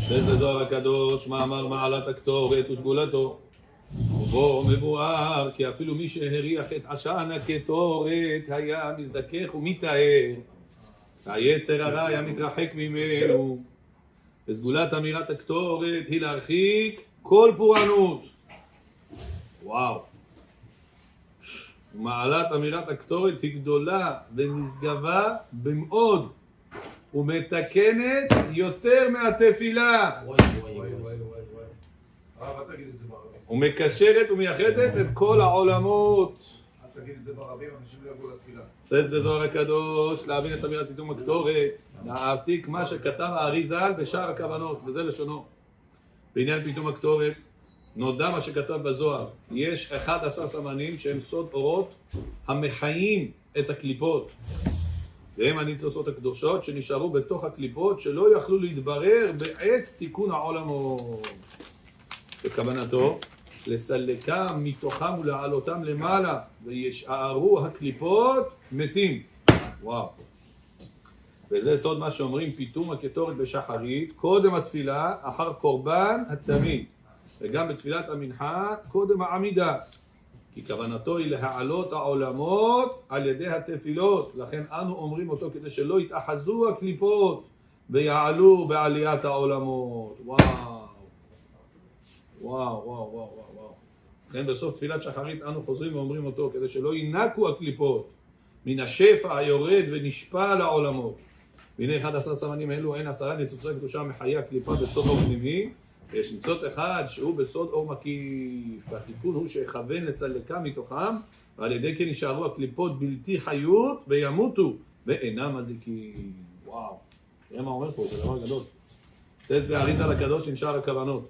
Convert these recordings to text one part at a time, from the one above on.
זה זוהר הקדוש, מאמר מעלת הקטורת וסגולתו. ובו מבואר כי אפילו מי שהריח את עשן הקטורת היה מזדכך ומתאר. היצר הרע היה מתרחק ממנו. וסגולת אמירת הקטורת היא להרחיק כל פורענות. וואו. מעלת אמירת הקטורת היא גדולה ונשגבה במאוד ומתקנת יותר מהתפילה. ומקשרת ומייחדת את כל העולמות. אל תגיד את זה ברבים, אנשים לא יבואו לתפילה. סייס דזוהר הקדוש, להבין את אמירת פיתום הקטורת, להעתיק מה שכתב האריז"ל בשאר הכוונות, וזה לשונו. בעניין פיתום הקטורת, נודע מה שכתב בזוהר, יש 11 סמנים שהם סוד אורות המחיים את הקליפות. והם הניצוצות הקדושות שנשארו בתוך הקליפות שלא יכלו להתברר בעת תיקון העולמות. בכוונתו, לסלקם מתוכם ולהעלותם למעלה, וישארו הקליפות מתים. וואו. וזה סוד מה שאומרים פיתום הקטורת בשחרית, קודם התפילה, אחר קורבן התמיד. וגם בתפילת המנחה, קודם העמידה. כי כוונתו היא להעלות העולמות על ידי התפילות. לכן אנו אומרים אותו כדי שלא יתאחזו הקליפות ויעלו בעליית העולמות. וואו. וואו, וואו, וואו, וואו. לכן בסוף תפילת שחרית אנו חוזרים ואומרים אותו כדי שלא ינקו הקליפות מן השפע היורד ונשפע לעולמות. והנה 11 סמנים אלו אין 10 ניצוצי קדושה מחיי הקליפה בסוד אור פנימי, ויש ניצוץ אחד שהוא בסוד אור מקיף. והתיקון הוא שיכוון לסלקה מתוכם, ועל ידי כן יישארו הקליפות בלתי חיות וימותו ואינם מזיקים. וואו, תראה מה אומר פה, זה דבר גדול. זה האריז"ל הקדוש עם שאר הכוונות.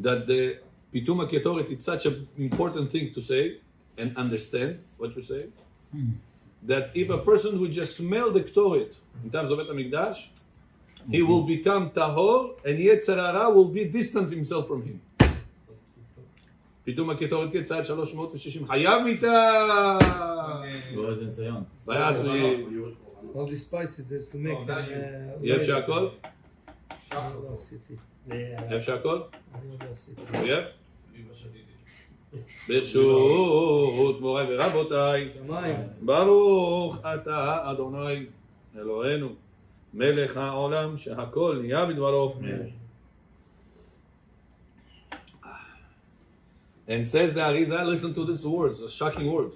That the Pitum Ketoret is such an important thing to say and understand what you say. That if a person would just smell the Ketoret in terms of Bet HaMikdash, he will become tahor and Yetzer Hara will be distant himself from him. Pitum Ketoret כיצד 360 חייב מיתה. All the spices there's to make. יש שהכל? יש שהכל? יהיה? ברשות מוריי ורבותיי, ברוך אתה אדוני אלוהינו מלך העולם שהכל נהיה בדברו. And says the Arizal, listen to these words, the shocking words.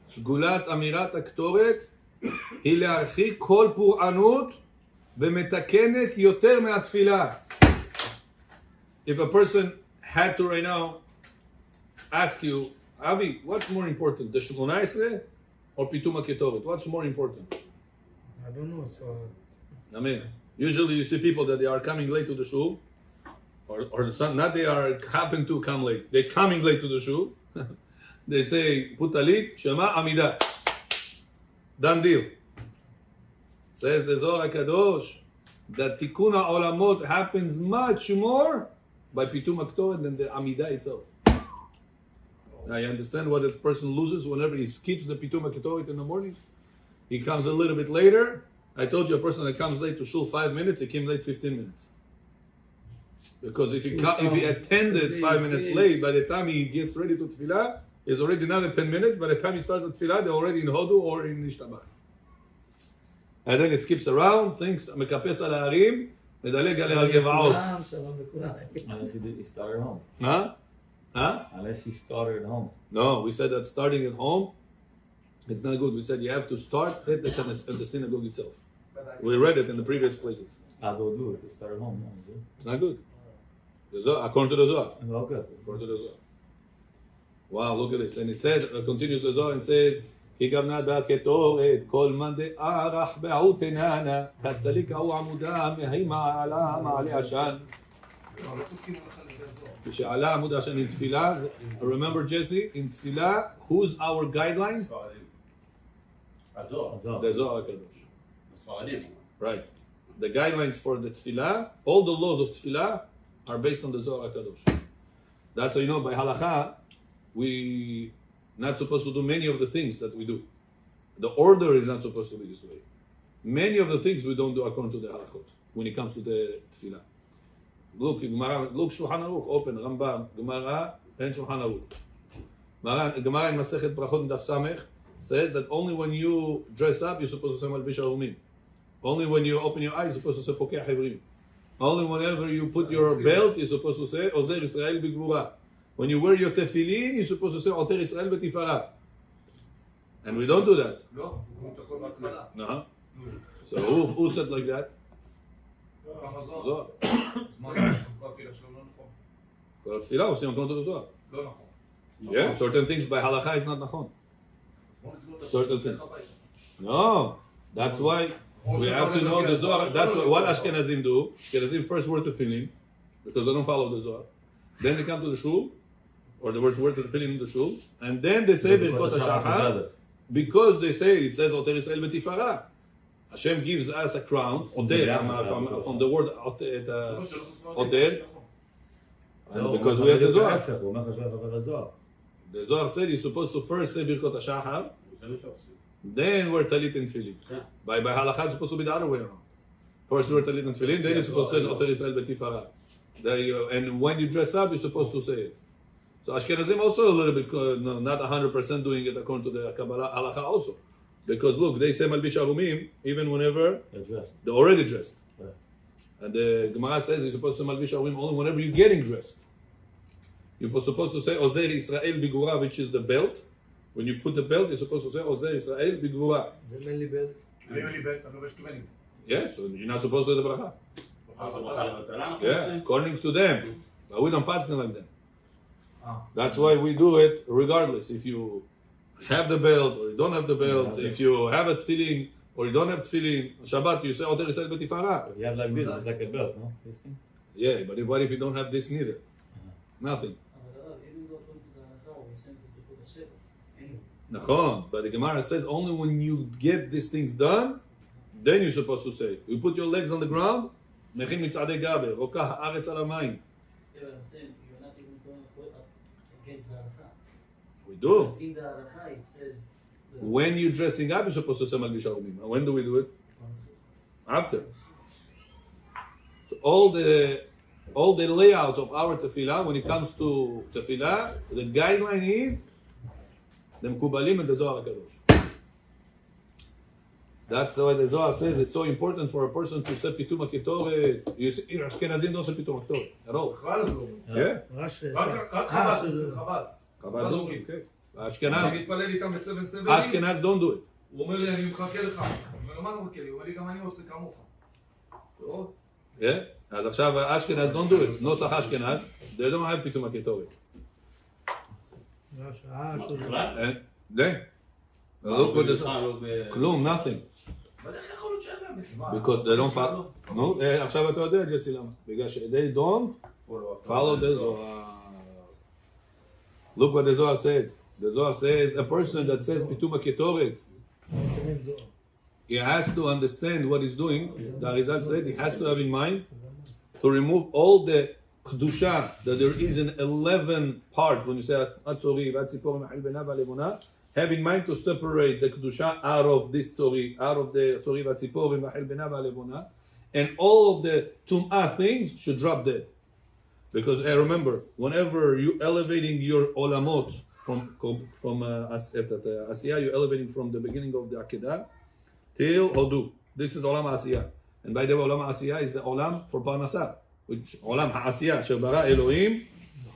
סגולת אמירת הקטורת היא להרחיק כל פורענות ומתקנת יותר מהתפילה. If a person had to right now ask you, Avi, what's more important, the Shemona Esrei or Pitum HaKetoret? What's more important? I don't know, so... I mean, usually you see people that they are coming late to the shul, or the sun, not they are happen to come late, they're coming late to the shul. They say, Putalit, Shema, Amida. Done deal. Says the Zohar HaKadosh, that Tikkun HaOlamot happens much more by Pitum HaKetoret than the Amidah itself. Now you understand what a person loses whenever he skips the Pitum HaKetoret in the morning? He comes a little bit later. I told you a person that comes late to shul 5 minutes, he came late 15 minutes. Because if he attended 5 minutes late, by the time he gets ready to tefillah, he's already not in 10 minutes. By the time he starts the tefillah, they're already in Hodu or in Nishtabach. And then he skips around, thinks, מקפץ על ההרים, מדלג על הגבעות. Unless he started home. Huh? Unless he started home. No, we said that starting at home, it's not good. We said you have to start at the synagogue itself. We read it in the previous places. I don't do it. Start at home. No, It's not good. The Zohar, according to the Zohar. okay. According to the Zohar. Wow, look at this. And he said, continues the Zohar and says, כי גם נדע כתורת, כל מאן דערך בעוד תננה, כצליק ההוא עמודה, מהי מעלה מעלה עשן. כשעלה עמוד עשן in תפילה, remember Jesse, in תפילה, who's our guideline? The Zohar HaKadosh. Right. The guidelines for the tefillah, all the laws of tefillah are based on the Zohar HaKadosh. That's how you know by halakha, we not supposed to do many of the things that we do. The order is not supposed to be this way. Many of the things we don't do according to the halachot. when it comes to the tefillah. Look, Gemara, look Shulchan Aruch, open, Rambam, Gemara, and Shulchan Aruch. Gemara in Masechet Brachot Daf Samech says that only when you dress up, you're supposed to say Malbish Arumim. Only when you open your eyes, you're supposed to say Pokeh Hevrim. Only whenever you put your belt, you're supposed to say Ozer Israel B'Gvura. When you wear your tefillin, you're supposed to say Oter Israel B'Tifara. And we don't do that. לא, הוא תקול בהתחלה. Uh-huh. So who said like that? כמה זוהר? Zohar. אז מה אני עושה? כל התפילה שלו לא נכון. כל התפילה עושים מתנות לזוהר. לא נכון. Yeah, certain things by halacha is not נכון. בוא נסגור את Certain השאלה, things. לך הביתה. No, that's why we have to know the Zohar. That's what Ashkenazim do. Ashkenazim first word tefillin because they don't follow the Zohar. Then they come to the shul, or the words word tefillin in the shul, and then they say Birkot HaShachar because they say it says Oter Israel B'Tifara. Hashem gives us a crown, Oter, from the word זה לא שלא חסר Oter, and because we have the Zohar. The Zohar said you're supposed to first say Birkot HaShachar, then wear talit and tefillin. By halacha, it's supposed to be the other way around. First wear talit and tefillin, then you're supposed to say Oter Israel B'Tifara. And when you dress up, you're supposed to say it. So Ashkenazim also a little bit, not 100% doing it according to the Kabbalah halacha also. Because look, they say Malbish Arumim even whenever they're already dressed. Right. And the Gemara says you're supposed to Malbish Arumim only whenever you're getting dressed. You're supposed to say Ozer Israel B'Gvura, which is the belt. When you put the belt, you're supposed to say Ozer Israel B'Gvura. ומלי בלט. אני אין לי בית, אני לובש טומנים. Yeah, so you're not supposed to say the bracha. Yeah, according to them. But we don't pass them like them. That's why we do it regardless. If you have the belt or you don't have the belt, if you have a tefillin or you don't have tefillin, Shabbat you say Oter Israel B'Tifara. If you have like this, it's like a belt, no? This thing? Yeah, but what if you don't have this neither? Nothing. even though according to the Halacha, we send this before the Sheva. Anyway. Nachon, but the Gemara says only when you get these things done, then you're supposed to say. You put your legs on the ground, Mechin mitzadei gaber, rokah haaretz al hamayim. Yeah, but I'm saying you're not even going to put up against the Halacha. We do. Because in the Halacha it says. When you're dressing up, you're supposed to say Malbish Arumim. And when do we do it? After. So all the layout of our tefillah, when it comes to tefillah, the guideline is the Mekubalim and the Zohar HaKadosh. That's why the Zohar says it's so important for a person to say Pitum Ketoret. You see, Ashkenazim don't say Pitum Ketoret at all. בכלל לא. Yeah. רק חב"ד, אצל חב"ד. Chabad don't. אומרים. Okay. אני Ashkenaz מתפלל איתם בסבן סבנים. Ashkenaz don't do it. הוא אומר לי, אני מחכה לך. אני אומר לו, מה אתה מחכה לי? הוא אומר לי, גם אני עושה כמוך. טוב. Yeah. אז עכשיו Ashkenaz don't do it. נוסח Ashkenaz, they don't have Pitum Ketoret. די. Look what this. כלום, nothing. אבל איך יכול להיות שאין להם מצווה? Because they don't follow. No, עכשיו אתה יודע, ג'סי, למה? בגלל ש- they don't follow the Zohar. Look what the Zohar says. The Zohar says a person that says Pitum Ketoret, he has to understand what he's doing. The Arizal said he has to have in mind to remove all the Kedusha that there is in 11 parts. When you say Atzori, Vatzipor, Ma'il Bena, V'Levona, have in mind to separate the Kedusha out of this Tzori, out of the Tzori, Vatzipor, Ma'il Bena, V'Levona, and all of the Tum'ah things should drop dead. Because remember, whenever you elevating your olamot from Asiyah, you're elevating from the beginning of the Akedah till Hodu. This is Olam Asiyah. And by the way, Olam Asiyah is the Olam for Parnasah. Which Olam HaAsiyah, Shebara Elohim,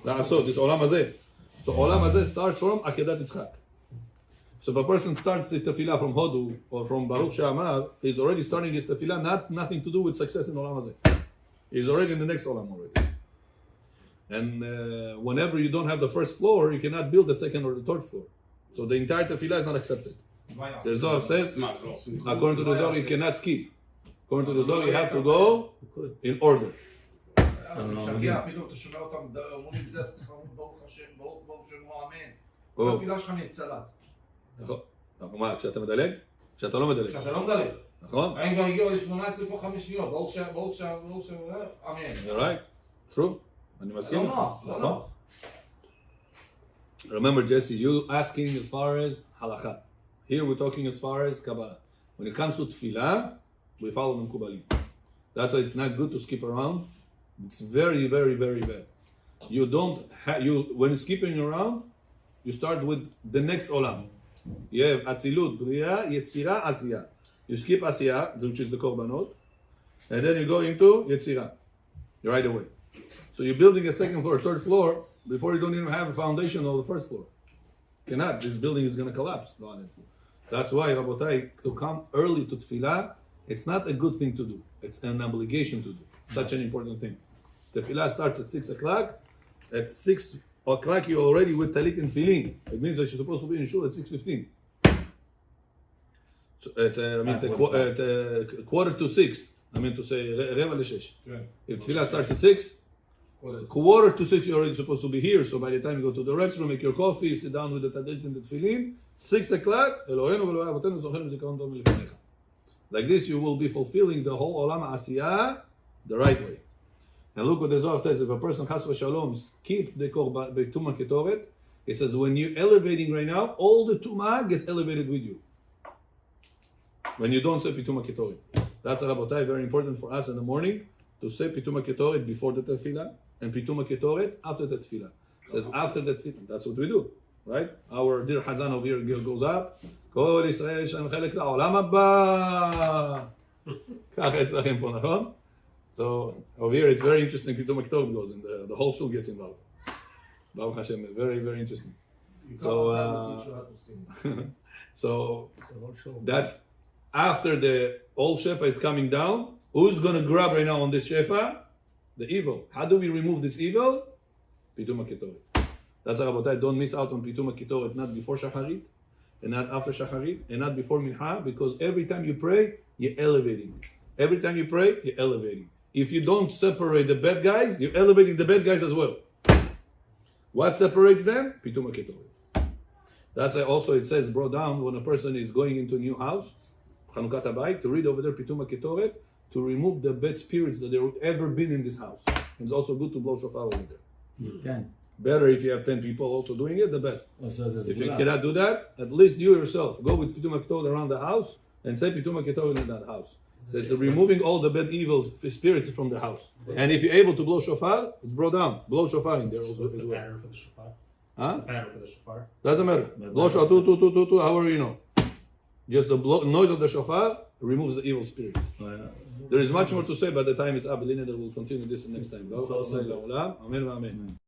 La'asot, this Olam Hazeh. So Olam Hazeh starts from Akedat Yitzchak. So if a person starts the tefillah from Hodu or from Baruch She'amar, he's already starting his tefillah, nothing to do with success in Olam Hazeh. He's already in the next Olam already. And whenever you don't have the first floor, you cannot build the second or the third floor. So the entire tefillah is not accepted. The Zohar says, according to the Zohar, you cannot skip. According to the Zohar, you have to go in order. זה משגע, פתאום אתה שומע אותם, אומרים זה, אתה צריך לומר ברוך השם, ברוך שם הוא אמן. כל התפילה שלך נצלת. נכון. מה, כשאתה מדלג? כשאתה לא מדלג. כשאתה לא מדלג. נכון? האם כבר הגיעו ל-18 פה 5 שניות, ברוך שם, אמן. You're right. True. אני מסכים. לא נוח, לא נוח. Remember, Jesse, you asking as far as halacha. Here we're talking as far as Kabbalah. When it comes to tefillah, we follow the Mekubalim. That's why it's not good to skip around. It's very, very, very bad. You don't when skipping around, you start with the next olam. You have Atzilut, Bria, Yetzira, Asiya. You skip Asiya, which is the Korbanot, and then you go into Yetzira right away. So you're building a second floor, third floor, before you don't even have a foundation of the first floor. Cannot. This building is going to collapse. That's why, Rabotai, to come early to Tefillah, it's not a good thing to do. It's an obligation to do. Such an important thing. Tefillah starts at 6 o'clock. At 6 o'clock, you're already with Talit and Tefillin. It means that you're supposed to be in Shul at 6:15. So at quarter to 6. I mean to say, Reva l'Shesh. If Tefillah starts at 6, quarter to 6, you're already supposed to be here. So by the time you go to the restroom, make your coffee, sit down with the Talit and the Tefillin, 6 o'clock, like this, you will be fulfilling the whole Olam Asiyah the right way. And look what the Zohar says: if a person chas v'shalom skip the Pitum Ketoret, it says when you're elevating right now, all the Tumah gets elevated with you. When you don't say Pitum Ketoret, that's Rabotai, very important for us in the morning to say Pitum Ketoret before the Tefillah and Pitum Ketoret after the Tefillah. It says after the Tefillah. That's what we do, right? Our dear Hazan over here goes up. Kol Yisrael יש להם חלק לעולם הבא. ככה אצלכם פה, נכון? So over here it's very interesting. Pitum Ketoret goes and the whole shul gets involved. Baruch Hashem, very, very interesting. So that's after the old shefa is coming down. Who's going to grab right now on this shefa? The evil. How do we remove this evil? Pitum Ketoret. That's how Rabotai, don't miss out on Pitum Ketoret, not before Shacharit, and not after Shacharit, and not before Mincha, because every time you pray, you're elevating. Every time you pray, you're elevating. If you don't separate the bad guys, you're elevating the bad guys as well. What separates them? Pitum Ketoret. That's why also it says, brought down, when a person is going into a new house, Chanukat Habayit, to read over there Pitum Ketoret, to remove the bad spirits that have ever been in this house. And it's also good to blow shofar over there. 10. Better if you have 10 people also doing it, the best. Also, If you cannot do that, at least you yourself go with Pitum Ketoret around the house and say Pitum Ketoret in that house. So it's removing all the bad evils, spirits from the house. And if you're able to blow shofar, it's brought down. Blow shofar in there also What's as the well. pattern for the shofar? Huh? The pattern for the shofar? Doesn't matter. Blow shofar, tu, however you know. Just the noise of the shofar removes the evil spirits. There is much more to say, but the time is up. We'll continue this next time. Amen.